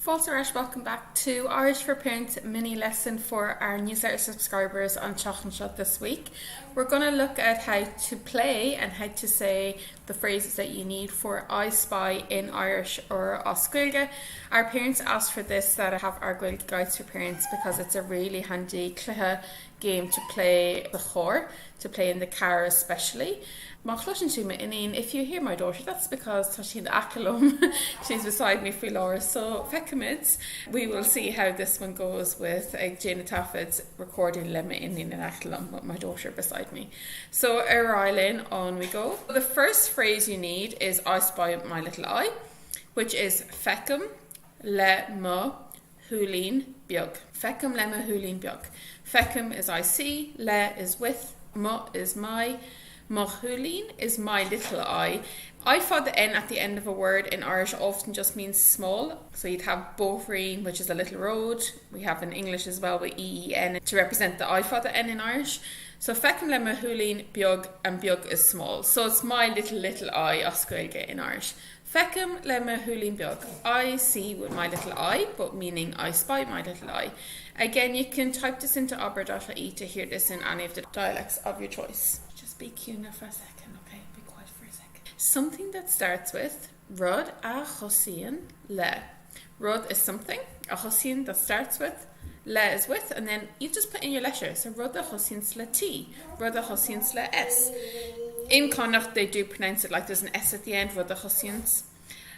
False Irish, welcome back to Irish for Parents mini lesson for our newsletter subscribers on Shot this week. We're going to look at how to play and how to say the phrases that you need for I spy in Irish or Gaeilge. Our parents asked for this, that I have our Gaeilge guides for parents, because it's a really handy clutha game to play the chor, to play in the car especially. If you hear my daughter, that's because she's acalum. She's beside me for Laura. So fecamids, we will see how this one goes with Jana Taffet's recording limit in acalum with my daughter beside me. So Ireland, on we go. The first phrase you need is I spy my little eye, which is fecum le ma hulín beag. Fecum le ma hulín beag. Fecum is I see, le is with, ma is my. Mahulín is my little eye. I thought the N at the end of a word in Irish often just means small. So you'd have Bóthrín, which is a little road. We have in English as well with EEN to represent the I thought the N in Irish. So fecum le mahulín beag, and beag is small. So it's my little eye, Gaeilge in Irish. Fecum le mahulín beag. I see with my little eye, but meaning I spy my little eye. Again, you can type this into obair.ie to hear this in any of the dialects of your choice. Just be cute now for a second, okay? Be quiet for a second. Something that starts with rud a chosín le. Rud is something. A chosín that starts with. Le is with, and then you just put in your letter. So rud a chosín le T. Rud a chosín le S. In Connacht, they do pronounce it like there's an S at the end. Rud a chosín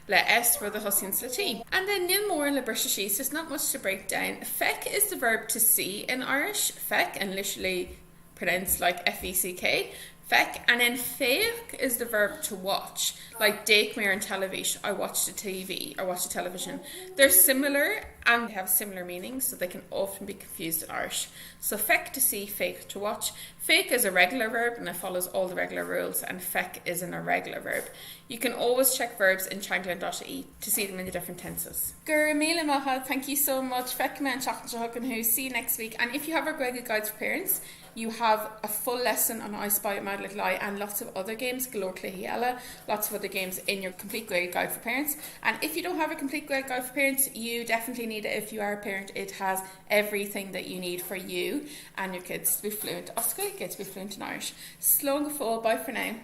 le S, rud a chosín le T. And then nil more in le British, there's not much to break down. Feck is the verb to see in Irish. Feck, and literally pronounced like F-E-C-K, feck, and then féach is the verb to watch, like déich mé an television, I watch the TV, or watch the television. They're similar and they have similar meanings, so they can often be confused in Irish. So feck to see, féach to watch. Féach is a regular verb and it follows all the regular rules, and feck is an irregular verb. You can always check verbs in Triangler.ie to see them in the different tenses. Gur míle maha, thank you so much. Feck me and who. See you next week. And if you have our Gaeilge guides for parents, you have a full lesson on I Spy My Little Eye and lots of other games, galore Cluhiella, lots of other games in your complete Gaeilge guide for parents. And if you don't have a complete Gaeilge guide for parents, you definitely need it if you are a parent. It has everything that you need for you and your kids to be fluent Gaeilge, to be fluent in Irish. Slán go fóill, bye for now.